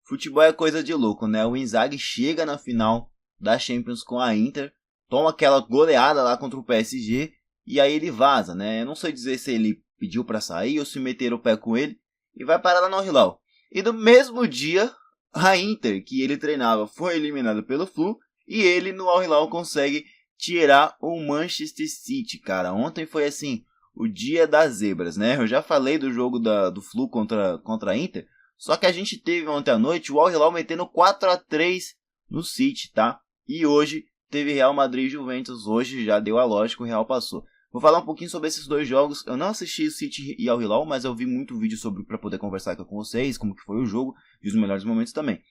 Futebol é coisa de louco, né? O Inzaghi chega na final da Champions com a Inter, toma aquela goleada lá contra o PSG e aí ele vaza, né? Eu não sei dizer se ele pediu pra sair ou se meteram o pé com ele e vai parar lá no Al-Hilal. E no mesmo dia, a Inter, que ele treinava, foi eliminada pelo Flu e ele no Al-Hilal consegue tirar o Manchester City, cara. Ontem foi assim, o dia das zebras, né? Eu já falei do jogo do Flu contra a Inter, só que a gente teve ontem à noite o Al-Hilal metendo 4-3 no City, tá? E hoje teve Real Madrid e Juventus, hoje já deu a lógica, o Real passou. Vou falar um pouquinho sobre esses dois jogos. Eu não assisti o City e Al-Hilal, mas eu vi muito vídeo sobre para poder conversar aqui com vocês, como que foi o jogo e os melhores momentos também.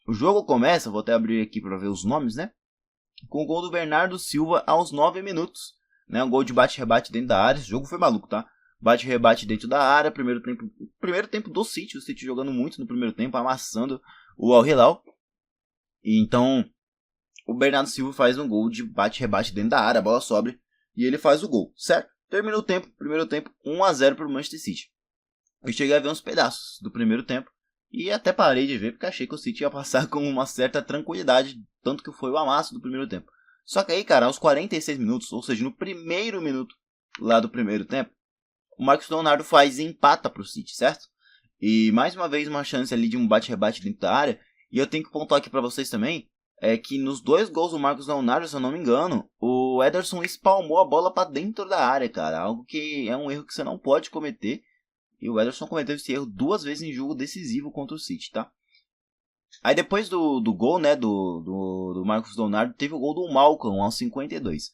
O jogo começa, vou até abrir aqui para ver os nomes, né? Com o gol do Bernardo Silva aos 9 minutos, né? Um gol de bate-rebate dentro da área. Esse jogo foi maluco, tá? Bate-rebate dentro da área, primeiro tempo do City, o City jogando muito no primeiro tempo, amassando o Al-Hilal. E então, o Bernardo Silva faz um gol de bate-rebate dentro da área, a bola sobe e ele faz o gol, certo? Termina o tempo, primeiro tempo, 1-0 para o Manchester City. Eu cheguei a ver uns pedaços do primeiro tempo e até parei de ver porque achei que o City ia passar com uma certa tranquilidade, tanto que foi o amasso do primeiro tempo. Só que aí, cara, aos 46 minutos, ou seja, no primeiro minuto lá do primeiro tempo, o Marcos Leonardo faz e empata para o City, certo? E mais uma vez uma chance ali de um bate-rebate dentro da área. E eu tenho que pontuar aqui para vocês também, que nos dois gols do Marcos Leonardo, se eu não me engano, o Ederson espalmou a bola para dentro da área, cara. Algo que é um erro que você não pode cometer. E o Ederson cometeu esse erro 2 vezes em jogo decisivo contra o City, tá? Aí depois do gol, né, do Marcos Leonardo, teve o gol do Malcolm aos 52.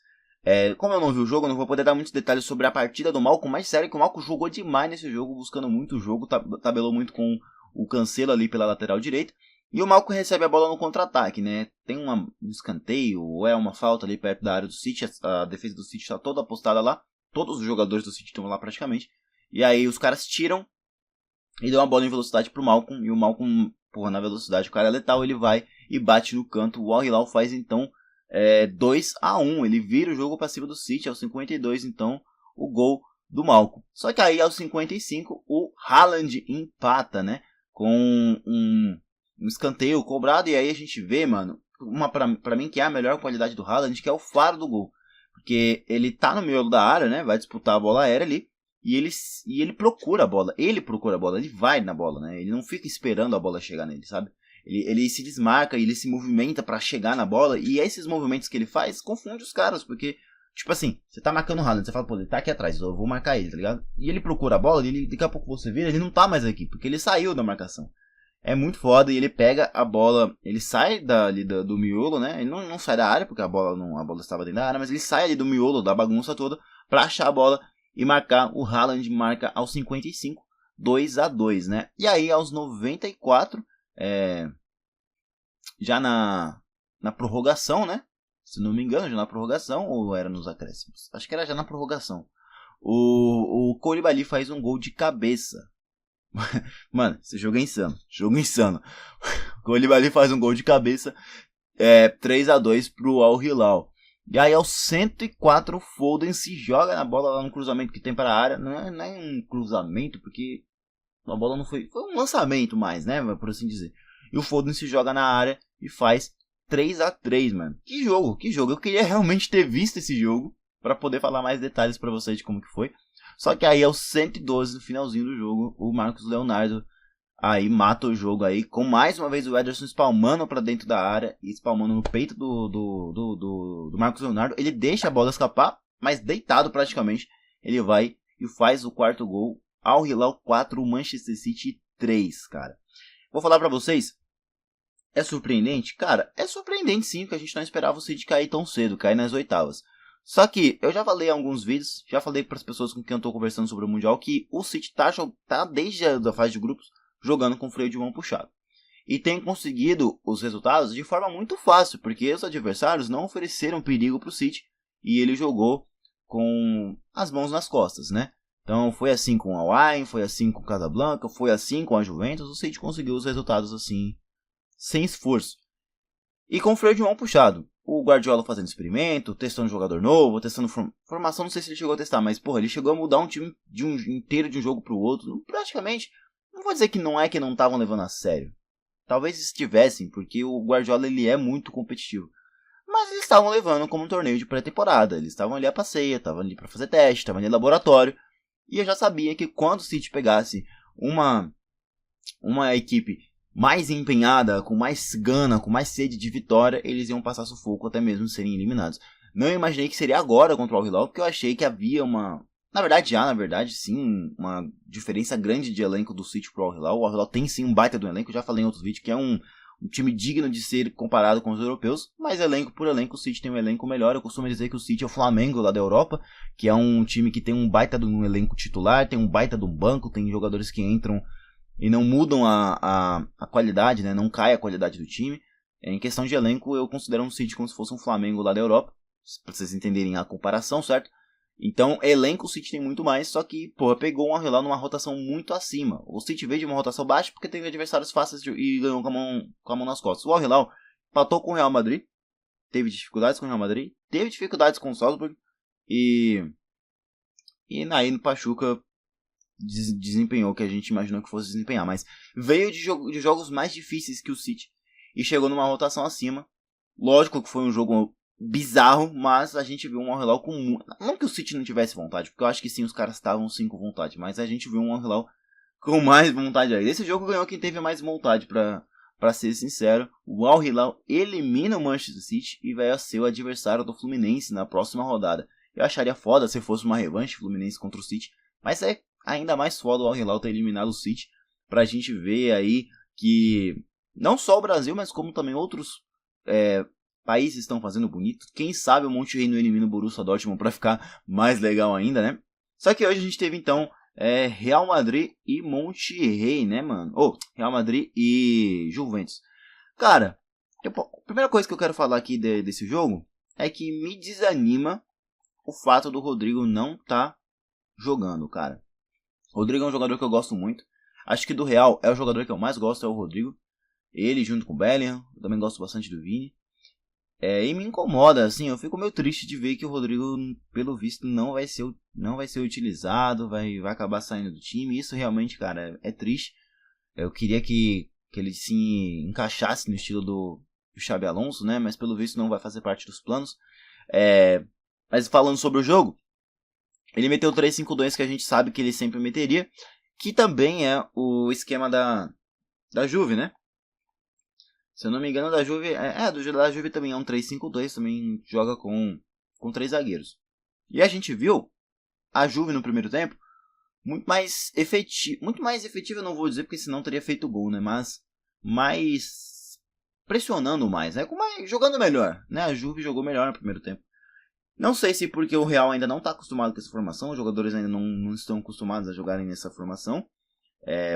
Como eu não vi o jogo, eu não vou poder dar muitos detalhes sobre a partida do Malcolm, mas sério que o Malcolm jogou demais nesse jogo, buscando muito o jogo, tabelou muito com o Cancelo ali pela lateral direita. E o Malcolm recebe a bola no contra-ataque, né? Tem um escanteio ou uma falta ali perto da área do City, a defesa do City está toda apostada lá, todos os jogadores do City estão lá praticamente. E aí os caras tiram e dão a bola em velocidade pro Malcolm, e o Malcolm, porra, na velocidade o cara é letal, ele vai e bate no canto. O Al-Hilal faz então 2-1, ele vira o jogo para cima do City aos 52, então o gol do Malcolm. Só que aí aos 55 o Haaland empata, né, com um escanteio cobrado, e aí a gente vê, mano, pra mim que é a melhor qualidade do Haaland, que é o faro do gol, porque ele tá no meio da área, né, vai disputar a bola aérea ali, e ele procura a bola, ele vai na bola, né, ele não fica esperando a bola chegar nele, sabe? Ele se desmarca, ele se movimenta pra chegar na bola, e esses movimentos que ele faz confunde os caras, porque, tipo assim, você tá marcando o Haaland, você fala, pô, ele tá aqui atrás, eu vou marcar ele, tá ligado? E ele procura a bola, e daqui a pouco você vira, ele não tá mais aqui, porque ele saiu da marcação. É muito foda, e ele pega a bola, ele sai do miolo, né? Ele não sai da área, porque a bola estava dentro da área, mas ele sai ali do miolo, da bagunça toda, pra achar a bola e marcar. O Haaland marca aos 55, 2-2, né? E aí aos 94, já na prorrogação, né? Se não me engano, já na prorrogação, ou era nos acréscimos? Acho que era já na prorrogação. O Koulibaly faz um gol de cabeça. Mano, esse jogo é insano. Jogo insano. O Koulibaly faz um gol de cabeça. 3-2 pro Al-Hilal. E aí aos 104 o Foden se joga na bola lá no cruzamento que tem para a área. Não é um cruzamento, porque a bola não foi... Foi um lançamento mais, né? Por assim dizer. E o Foden se joga na área e faz 3-3, mano. Que jogo. Eu queria realmente ter visto esse jogo para poder falar mais detalhes para vocês de como que foi. Só que aí aos 112, no finalzinho do jogo, o Marcos Leonardo aí mata o jogo aí, com mais uma vez o Ederson espalmando para dentro da área e espalmando no peito do Marcos Leonardo. Ele deixa a bola escapar, mas deitado praticamente, ele vai e faz o quarto gol. Al-Hilal 4, Manchester City 3, cara. Vou falar para vocês, é surpreendente? Cara, é surpreendente sim, porque a gente não esperava o City cair tão cedo, cair nas oitavas. Só que eu já falei em alguns vídeos, já falei para as pessoas com quem eu estou conversando sobre o Mundial, que o City tá desde a fase de grupos jogando com freio de mão puxado. E tem conseguido os resultados de forma muito fácil, porque os adversários não ofereceram perigo para o City e ele jogou com as mãos nas costas, né? Então foi assim com o Al-Ain, foi assim com o Casablanca, foi assim com a Juventus, o City conseguiu os resultados assim, sem esforço. E com freio de mão puxado. O Guardiola fazendo experimento, testando jogador novo, testando formação, não sei se ele chegou a testar, mas porra, ele chegou a mudar um time inteiro de um jogo pro outro, praticamente. Não vou dizer que não estavam levando a sério, Talvez estivessem, porque o Guardiola ele é muito competitivo. Mas eles estavam levando como um torneio de pré-temporada. Eles estavam ali a passeio, estavam ali para fazer teste, estavam ali em laboratório. E eu já sabia que quando o City pegasse uma equipe mais empenhada, com mais gana, com mais sede de vitória, eles iam passar sufoco até mesmo serem eliminados. Não imaginei que seria agora contra o Al Hilal, porque eu achei que havia uma... Na verdade, sim, uma diferença grande de elenco do City pro Al Hilal. O Al Hilal tem sim um baita do elenco, já falei em outros vídeos, que é um time digno de ser comparado com os europeus, mas elenco por elenco, o City tem um elenco melhor. Eu costumo dizer que o City é o Flamengo lá da Europa, que é um time que tem um baita de um elenco titular, tem um baita de um banco, tem jogadores que entram e não mudam a qualidade, né? Não cai a qualidade do time. Em questão de elenco, eu considero um City como se fosse um Flamengo lá da Europa, para vocês entenderem a comparação, certo? Então, elenco o City tem muito mais, só que, porra, pegou um Al Hilal numa rotação muito acima. O City veio de uma rotação baixa porque teve adversários fáceis e ganhou com a mão nas costas. O Al Hilal empatou com o Real Madrid, teve dificuldades com o Real Madrid, teve dificuldades com o Salzburg e aí no Pachuca desempenhou o que a gente imaginou que fosse desempenhar. Mas veio de jogos mais difíceis que o City e chegou numa rotação acima. Lógico que foi um jogo bizarro, mas a gente viu um Al Hilal com... Não que o City não tivesse vontade, porque eu acho que sim, os caras estavam sim com vontade, mas a gente viu um Al Hilal com mais vontade aí. Esse jogo ganhou quem teve mais vontade, pra ser sincero. O Al Hilal elimina o Manchester City e vai ser o adversário do Fluminense na próxima rodada. Eu acharia foda se fosse uma revanche Fluminense contra o City, mas é ainda mais foda o Al Hilal ter eliminado o City, pra gente ver aí que não só o Brasil, mas como também outros países estão fazendo bonito. Quem sabe o Monterrey não elimina o Borussia Dortmund pra ficar mais legal ainda, né? Só que hoje a gente teve então Real Madrid e Monterrey, né, mano? Real Madrid e Juventus. Cara, a primeira coisa que eu quero falar aqui desse jogo é que me desanima o fato do Rodrigo não tá jogando, cara. O Rodrigo é um jogador que eu gosto muito. Acho que do Real é o jogador que eu mais gosto, é o Rodrigo. Ele junto com o Bellingham. Eu também gosto bastante do Vini. E me incomoda, assim, eu fico meio triste de ver que o Rodrigo, pelo visto, não vai ser utilizado, vai acabar saindo do time. Isso realmente, cara, é triste. Eu queria que ele se encaixasse no estilo do Xabi Alonso, né? Mas pelo visto não vai fazer parte dos planos. Mas falando sobre o jogo, ele meteu o 3-5-2 que a gente sabe que ele sempre meteria, que também é o esquema da Juve, né? Se eu não me engano, da Juve... da Juve também é um 3-5-2, também joga com 3 zagueiros. E a gente viu a Juve no primeiro tempo muito mais efetiva, eu não vou dizer, porque senão teria feito gol, né? Mas mais pressionando mais, né? Jogando melhor, né? A Juve jogou melhor no primeiro tempo. Não sei se porque o Real ainda não está acostumado com essa formação, os jogadores ainda não estão acostumados a jogarem nessa formação.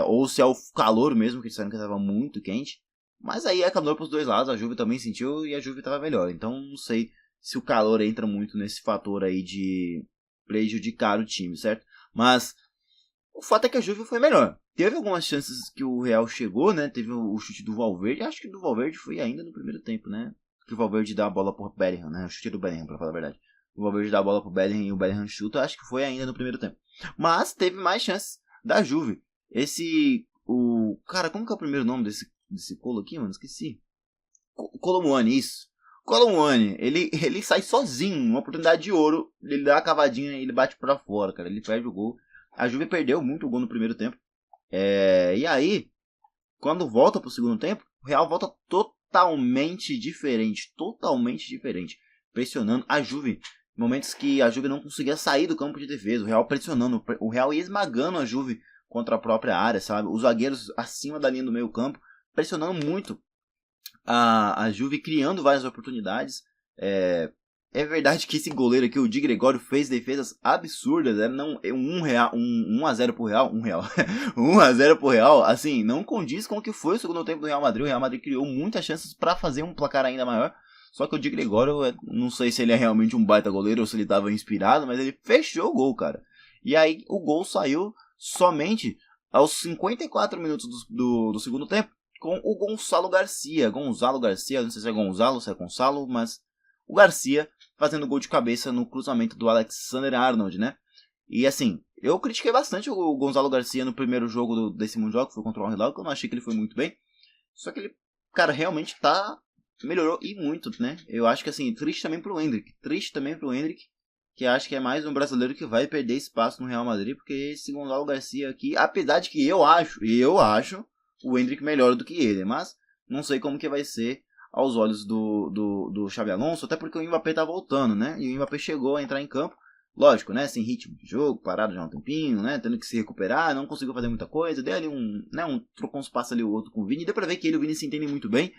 Ou se é o calor mesmo, que eles disseram que estava muito quente. Mas aí é calor para os dois lados, a Juve também sentiu e a Juve estava melhor. Então não sei se o calor entra muito nesse fator aí de prejudicar o time, certo? Mas o fato é que a Juve foi melhor. Teve algumas chances que o Real chegou, né? Teve o chute do Valverde, acho que do Valverde foi ainda no primeiro tempo, né? Que o Valverde dá a bola pro Bellingham, né? O chute do Bellingham, pra falar a verdade. O Valverde dá a bola pro Bellingham e o Bellingham chuta, acho que foi ainda no primeiro tempo. Mas teve mais chances da Juve. Cara, como que é o primeiro nome desse colo aqui, mano? Esqueci. Colomwani, isso. Colomwani, ele sai sozinho, uma oportunidade de ouro, ele dá a cavadinha e ele bate pra fora, cara. Ele perde o gol. A Juve perdeu muito o gol no primeiro tempo. E aí, quando volta pro segundo tempo, o Real volta totalmente diferente. Pressionando a Juve. Momentos que a Juve não conseguia sair do campo de defesa. O Real pressionando, o Real ia esmagando a Juve contra a própria área, sabe? Os zagueiros acima da linha do meio campo, pressionando muito a Juve, criando várias oportunidades. É verdade que esse goleiro aqui, o Di Gregório, fez defesas absurdas, né? Não, 1-0 pro Real, 1-0 pro Real, assim, não condiz com o que foi o segundo tempo do Real Madrid. O Real Madrid criou muitas chances para fazer um placar ainda maior, só que o Di Gregório, não sei se ele é realmente um baita goleiro ou se ele estava inspirado, mas ele fechou o gol, cara. E aí o gol saiu somente aos 54 minutos do segundo tempo, com o Gonzalo Garcia, não sei se é Gonzalo ou se é Gonçalo, mas o Garcia fazendo gol de cabeça no cruzamento do Alexander-Arnold, né? E assim, eu critiquei bastante o Gonzalo Garcia no primeiro jogo desse Mundial, que foi contra o Al Hilal, que eu não achei que ele foi muito bem. Só que ele, cara, realmente melhorou e muito, né? Eu acho que assim, triste também pro Endrick, que acho que é mais um brasileiro que vai perder espaço no Real Madrid, porque esse Gonzalo Garcia aqui, apesar de que eu acho o Endrick melhor do que ele, mas não sei como que vai ser aos olhos do Xabi Alonso, até porque o Mbappé tá voltando, né? E o Mbappé chegou a entrar em campo, lógico, né? Sem ritmo de jogo, parado já há um tempinho, né? Tendo que se recuperar, não conseguiu fazer muita coisa, deu ali trocou uns passos ali o outro com o Vini, deu pra ver que ele e o Vini se entendem muito bem.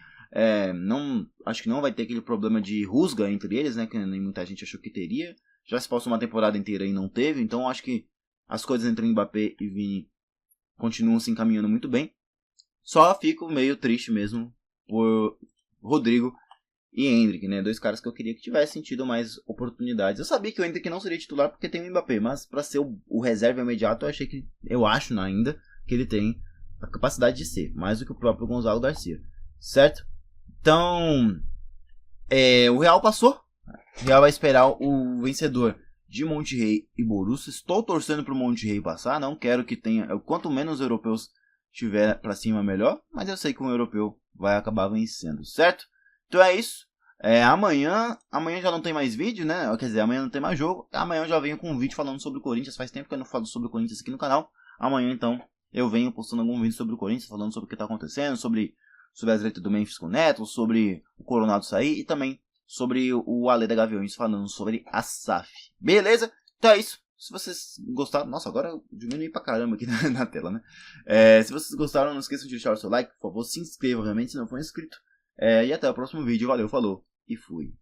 Acho que não vai ter aquele problema de rusga entre eles, né? Que nem muita gente achou que teria. Já se passou uma temporada inteira e não teve, então acho que as coisas entre Mbappé e Vini continuam se encaminhando muito bem. Só fico meio triste mesmo por Rodrigo e Endrick, né? Dois caras que eu queria que tivessem tido mais oportunidades. Eu sabia que o Endrick não seria titular porque tem o Mbappé, mas para ser o reserva imediato, eu acho ainda que ele tem a capacidade de ser, mais do que o próprio Gonzalo Garcia, certo? Então, o Real passou. O Real vai esperar o vencedor de Monterrey e Borussia. Estou torcendo para o Monterrey passar. Não quero que tenha... Quanto menos europeus tiver para cima, melhor. Mas eu sei que um europeu vai acabar vencendo, certo? Então é isso. Amanhã já não tem mais vídeo, né? Quer dizer, amanhã não tem mais jogo. Amanhã eu já venho com um vídeo falando sobre o Corinthians. Faz tempo que eu não falo sobre o Corinthians aqui no canal. Amanhã, então, eu venho postando algum vídeo sobre o Corinthians, falando sobre o que está acontecendo, sobre a treta do Memphis com o Neto, sobre o Coronado sair e também sobre o Ale da Gaviões falando sobre a SAF. Beleza? Então é isso. Se vocês gostaram... Nossa, agora eu diminui pra caramba aqui na tela, né? Se vocês gostaram, não esqueçam de deixar o seu like, por favor. Se inscreva, obviamente, se não for inscrito. E até o próximo vídeo. Valeu, falou e fui.